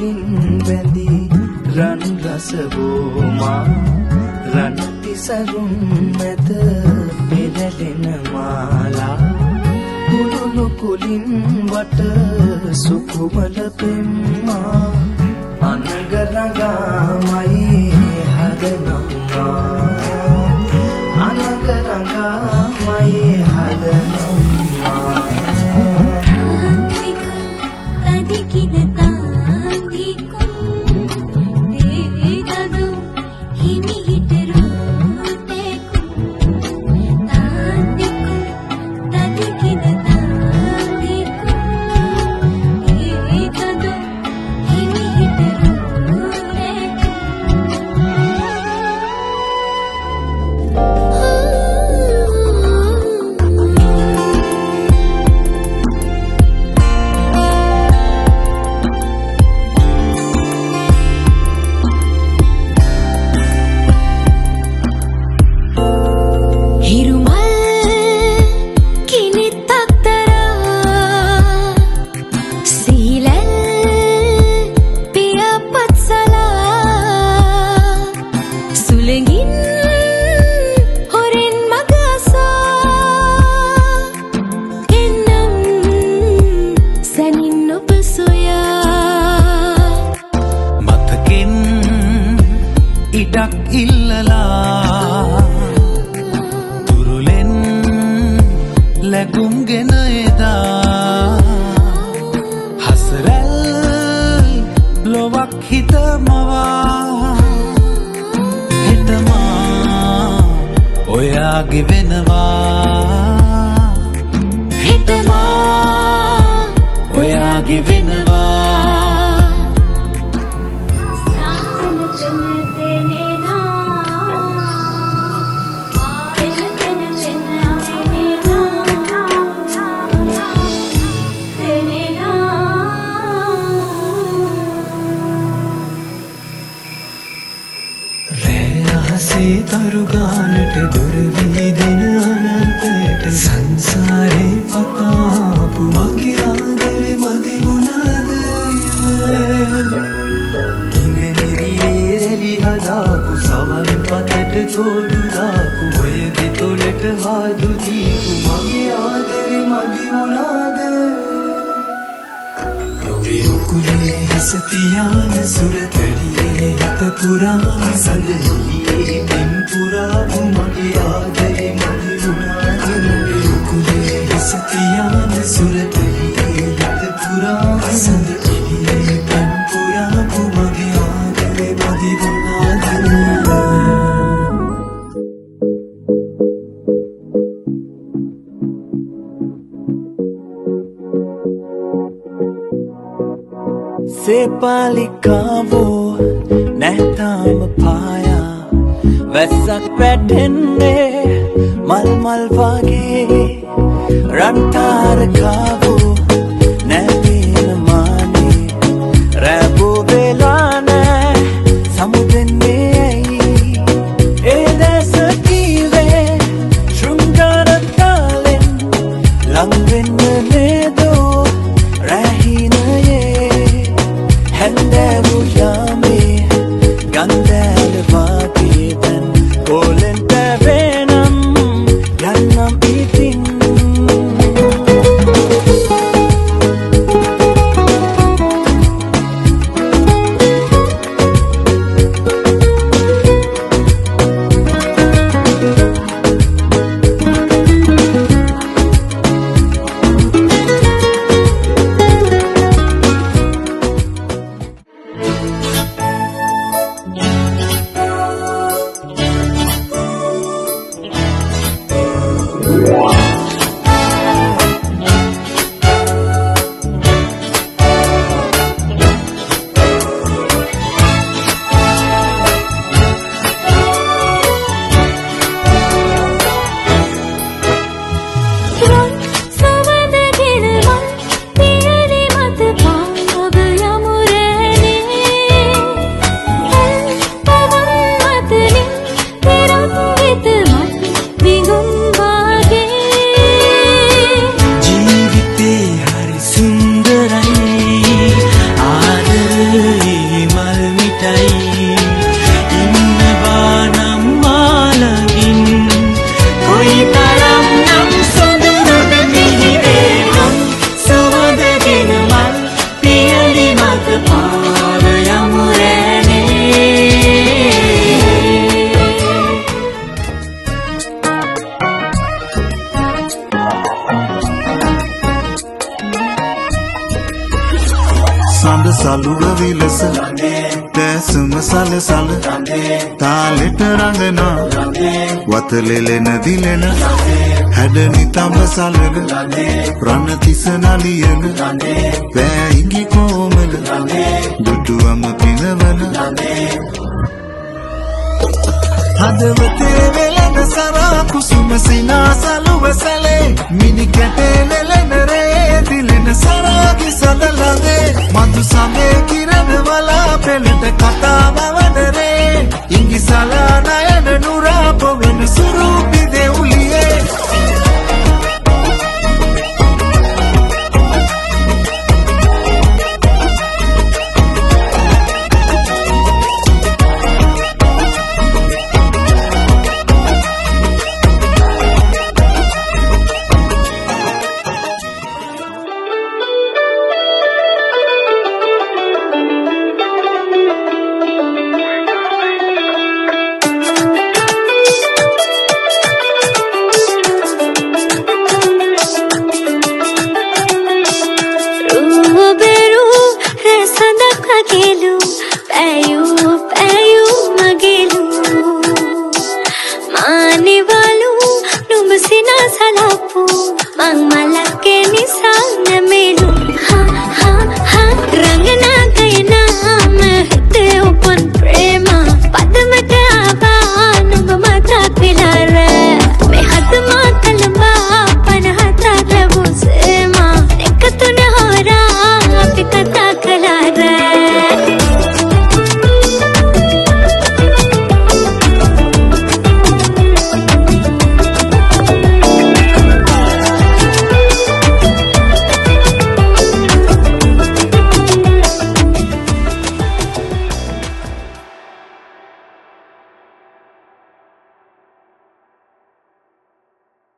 කුලින් බැඳි රන් රස බෝමා රන් තිසරුම් මැද පෙරලෙන මාලා කුළුණු කුලින් වට සුකුමල පෙම්මා අනගරගාමයි හදනවා අනගරගාමයි හදනවා Sepalikawo නැතාම පායා වැස්සක් වැටෙන්නේ මල් මල් වගේ රන් තාරකාවෝ නැතින මානේ රැබෝ වෙලා නැ සමුදෙන්නේ ඇයි ඒ දැස කීවේ ශෘංගාර තාලෙන් ලං වෙන්න නේදෝ රැහිනයේ හැන්දෑවු යාමේ ගන්දෑල වාගේදැන් කෝලෙන් පැවේනම් යන්නම් ඉතින් සඳ සලුව විලස දැසම සලසල තාලෙට රඟනා වතලෙලෙන දිලෙන හැඩනි තඹ සලග රණතිස නලියන පෑයිගි කෝමල දුටුවම පිනවන හදවතේ වෙලෙන සරා කුසුම සිනා සලුව සැලේ මිනි කැටේ නෙලෙන රේ දිලෙන සරාගි සඳලගේ මధు සමේ කිරණ වලා පෙළට කතාව වදරේ ඉංගි සලා නයන නුරා පොවෙන සුරූපි දෙවුලියේ Mang malaki ni